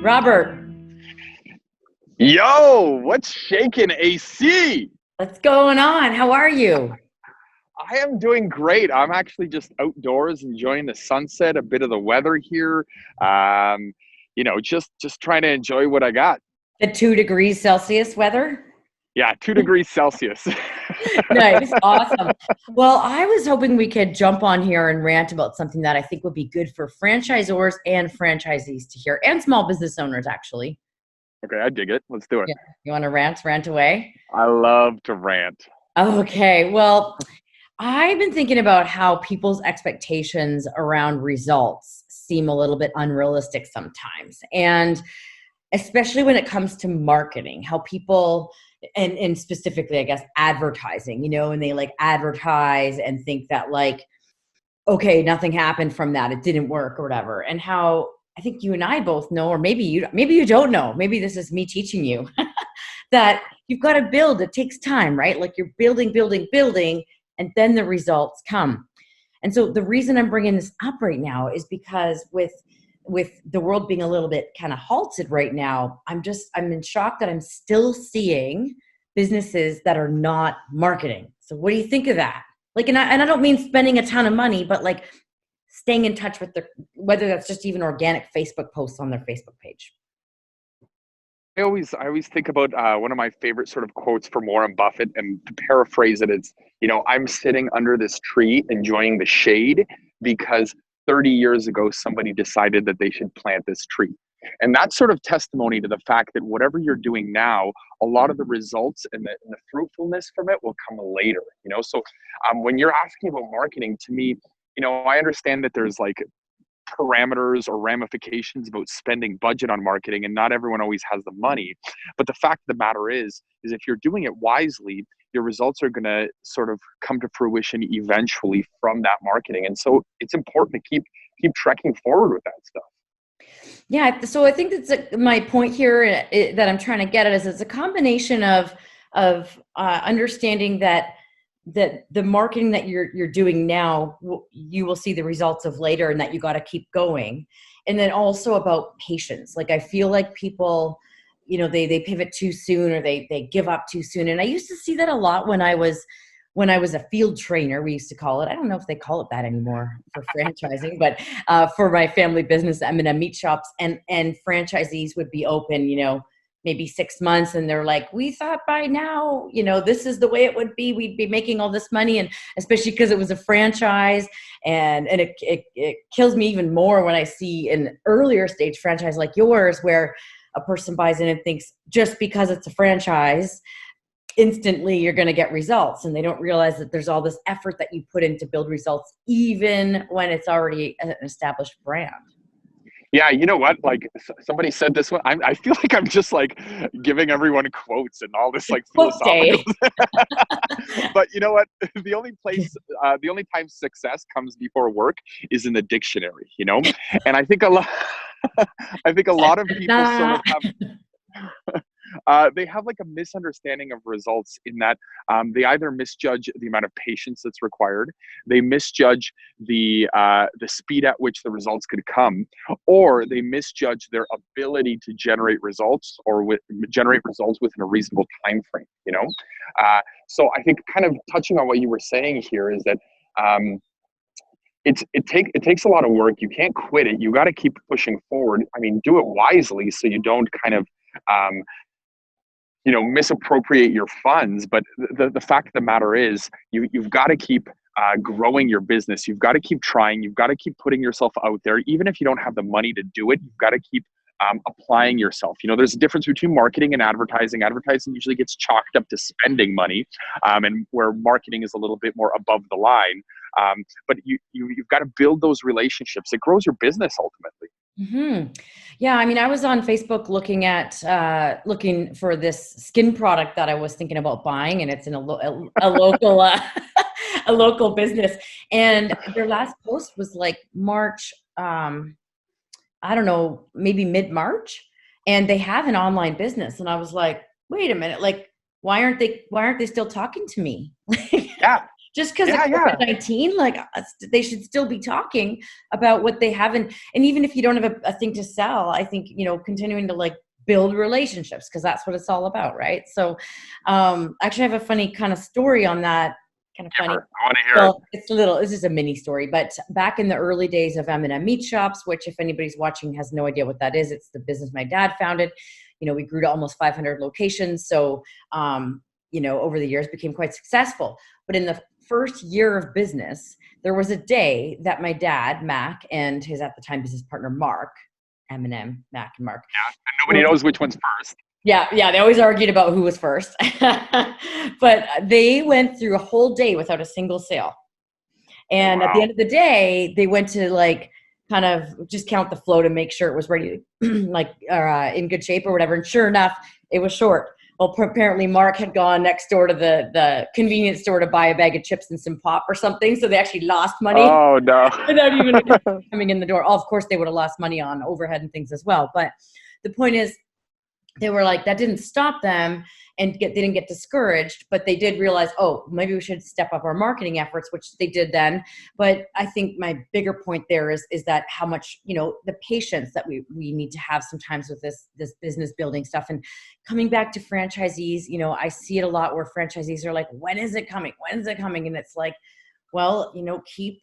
Robert, Yo, what's shaking, AC? what's going on? How are you? I am doing great. I'm actually just outdoors enjoying the sunset, a bit of the weather here. Um, just trying to enjoy what I got. The 2 degrees Celsius weather? Yeah, 2 degrees Celsius. Nice, awesome. Well, I was hoping we could jump on here and rant about something that I think would be good for franchisors and franchisees to hear, and small business owners, actually. Okay, I dig it. Let's do it. Yeah. You want to rant away? I love to rant. Okay, well, I've been thinking about how people's expectations around results seem a little bit unrealistic sometimes. And especially when it comes to marketing, how people and specifically, I guess, advertising, and they like advertise and think that like, okay, nothing happened from that. It didn't work or whatever. And how I think you and I both know, or maybe you don't know, maybe this is me teaching you that you've got to build. It takes time, right? Like you're building, and then the results come. And so the reason I'm bringing this up right now is because with the world being a little bit kind of halted right now, I'm in shock that I'm still seeing businesses that are not marketing. So what do you think of that? Like, and I don't mean spending a ton of money, but like staying in touch with whether that's just even organic Facebook posts on their Facebook page. I always think about one of my favorite sort of quotes from Warren Buffett, and to paraphrase it, it's, I'm sitting under this tree enjoying the shade because 30 years ago somebody decided that they should plant this tree. And that's sort of testimony to the fact that whatever you're doing now, a lot of the results and the fruitfulness from it will come later. So when you're asking about marketing, to me, I understand that there's like parameters or ramifications about spending budget on marketing, and not everyone always has the money. But the fact of the matter is if you're doing it wisely, your results are going to sort of come to fruition eventually from that marketing. And so it's important to keep trekking forward with that stuff. Yeah, so I think that's my point here that I'm trying to get at is it's a combination of understanding that the marketing that you're doing now, you will see the results of later, and that you got to keep going. And then also about patience. Like I feel like people, they pivot too soon, or they give up too soon. And I used to see that a lot when I was a field trainer, we used to call it. I don't know if they call it that anymore for franchising, but for my family business, M&M meat shops, and franchisees would be open, maybe 6 months, and they're like, we thought by now, this is the way it would be. We'd be making all this money, and especially because it was a franchise, and it kills me even more when I see an earlier stage franchise like yours, where a person buys in and thinks just because it's a franchise, instantly you're going to get results, and they don't realize that there's all this effort that you put in to build results, even when it's already an established brand. Yeah, you know what? Like somebody said this one. I feel like I'm just like giving everyone quotes and all this like Quote philosophical. day. But you know what? The only time success comes before work is in the dictionary. And I think a lot, I think a lot of people sort of have. They have like a misunderstanding of results in that they either misjudge the amount of patience that's required, they misjudge the speed at which the results could come, or they misjudge their ability to generate results generate results within a reasonable time frame. So I think kind of touching on what you were saying here is that it takes a lot of work. You can't quit it. You got to keep pushing forward. I mean, do it wisely so you don't kind of misappropriate your funds. But the fact of the matter is you've got to keep growing your business. You've got to keep trying. You've got to keep putting yourself out there. Even if you don't have the money to do it, you've got to keep applying yourself. There's a difference between marketing and advertising. Advertising usually gets chalked up to spending money, and where marketing is a little bit more above the line. But you've got to build those relationships. It grows your business ultimately. Mm-hmm. Yeah, I mean, I was on Facebook looking for this skin product that I was thinking about buying, and it's in a local a local business. And their last post was like March, I don't know, maybe mid-March, and they have an online business. And I was like, wait a minute, like why aren't they still talking to me? Yeah. just because of Yeah, yeah. COVID-19, like they should still be talking about what they have. And even if you don't have a thing to sell, I think, continuing to like build relationships, because that's what it's all about. Right. So actually I have a funny kind of story on that. Kind of funny. I want to hear it. Well, this is a mini story, but back in the early days of M&M Meat Shops, which if anybody's watching has no idea what that is, it's the business my dad founded. We grew to almost 500 locations. So, over the years became quite successful. But in the first year of business, there was a day that my dad, Mac, and his at the time business partner, Mark, M&M, Mac and Mark. Yeah, and nobody knows which one's first. Yeah, they always argued about who was first. But they went through a whole day without a single sale. And at the end of the day, they went to like kind of just count the flow to make sure it was ready, in good shape or whatever. And sure enough, it was short. Well, apparently Mark had gone next door to the convenience store to buy a bag of chips and some pop or something. So they actually lost money. Oh, no. Without even coming in the door. Of course, they would have lost money on overhead and things as well. But the point is, they were like, that didn't stop them and they didn't get discouraged, but they did realize, oh, maybe we should step up our marketing efforts, which they did then. But I think my bigger point there is that how much, the patience that we need to have sometimes with this business building stuff. And coming back to franchisees, I see it a lot where franchisees are like, when is it coming? When is it coming? And it's like, well, keep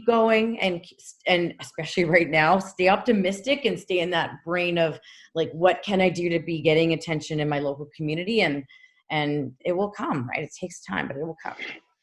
going, and especially right now, stay optimistic and stay in that brain of like, what can I do to be getting attention in my local community? And it will come, right? It takes time, but it will come.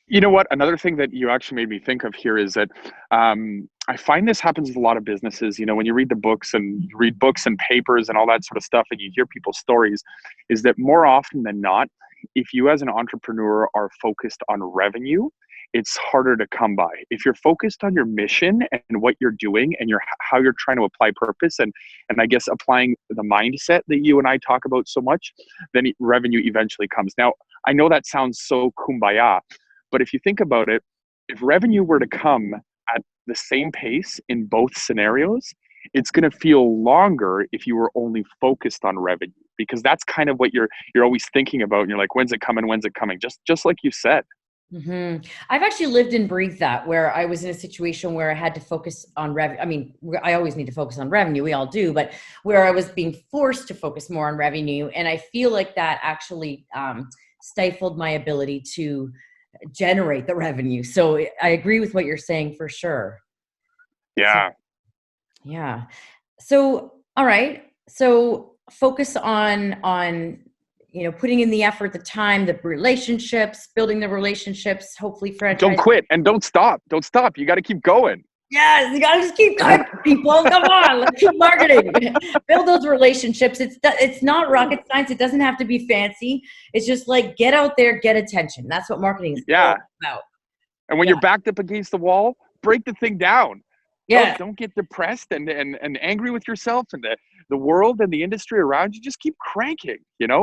You know what? Another thing that you actually made me think of here is that I find this happens with a lot of businesses. When you read the books and you read books and papers and all that sort of stuff, and you hear people's stories, is that more often than not, if you as an entrepreneur are focused on revenue, it's harder to come by. If you're focused on your mission and what you're doing and how you're trying to apply purpose and I guess applying the mindset that you and I talk about so much, then revenue eventually comes. Now, I know that sounds so kumbaya, but if you think about it, if revenue were to come at the same pace in both scenarios, it's going to feel longer if you were only focused on revenue, because that's kind of what you're always thinking about. And you're like, when's it coming? When's it coming? Just like you said. Mm-hmm. I've actually lived and breathed that, where I was in a situation where I had to focus on revenue. I mean, I always need to focus on revenue. We all do, but where I was being forced to focus more on revenue. And I feel like that actually stifled my ability to generate the revenue. So I agree with what you're saying for sure. Yeah. Yeah. So, all right. So focus on putting in the effort, the time, the relationships, building the relationships, hopefully franchise. Don't quit and don't stop. Don't stop. You got to keep going. Yes, you got to just keep going, people. Come on, let's keep marketing. Build those relationships. It's not rocket science. It doesn't have to be fancy. It's just like, get out there, get attention. That's what marketing is all about. And when you're backed up against the wall, break the thing down. Yeah. Don't get depressed and angry with yourself and the world and the industry around you. Just keep cranking, Yeah.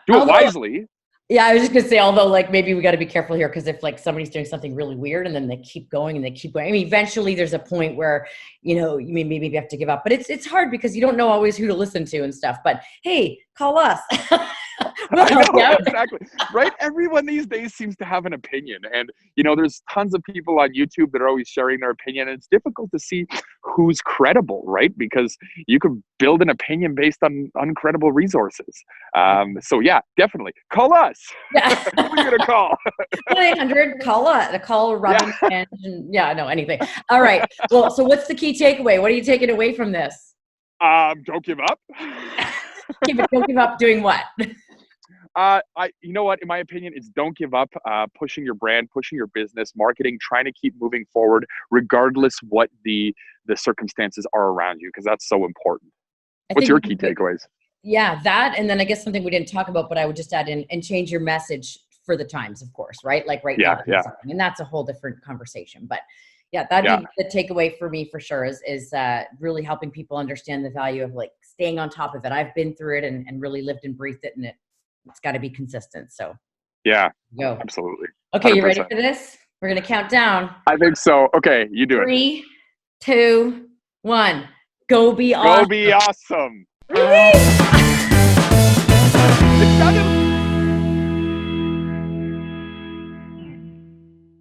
Do it wisely. Yeah, I was just going to say, although like maybe we got to be careful here, because if like somebody's doing something really weird and then they keep going and they keep going, I mean, eventually there's a point where, you maybe have to give up, but it's hard because you don't know always who to listen to and stuff, but hey, call us. We'll help you out. Exactly. Right. Everyone these days seems to have an opinion, and there's tons of people on YouTube that are always sharing their opinion, and it's difficult to see who's credible, right? Because you could build an opinion based on uncredible resources. So yeah, definitely call us. Yeah. Who are you gonna call? 1-800 call Robin. Yeah. Anything. All right. Well, so what's the key takeaway? What are you taking away from this? Don't give up. Don't give up doing what? You know what, in my opinion, it's don't give up, pushing your brand, pushing your business, marketing, trying to keep moving forward, regardless what the circumstances are around you, because that's so important. What's your key takeaways? Yeah, that, and then I guess something we didn't talk about, but I would just add in and change your message for the times, of course, right? Like right now, and that's a whole different conversation. But yeah, that'd be the takeaway for me for sure is really helping people understand the value of like staying on top of it. I've been through it and really lived and breathed it, and it's got to be consistent. So yeah, go. Absolutely. Okay, 100%. you ready for this? We're going to count down. I think so. Okay, you do 3, 2, 1. Go be awesome. Go be awesome.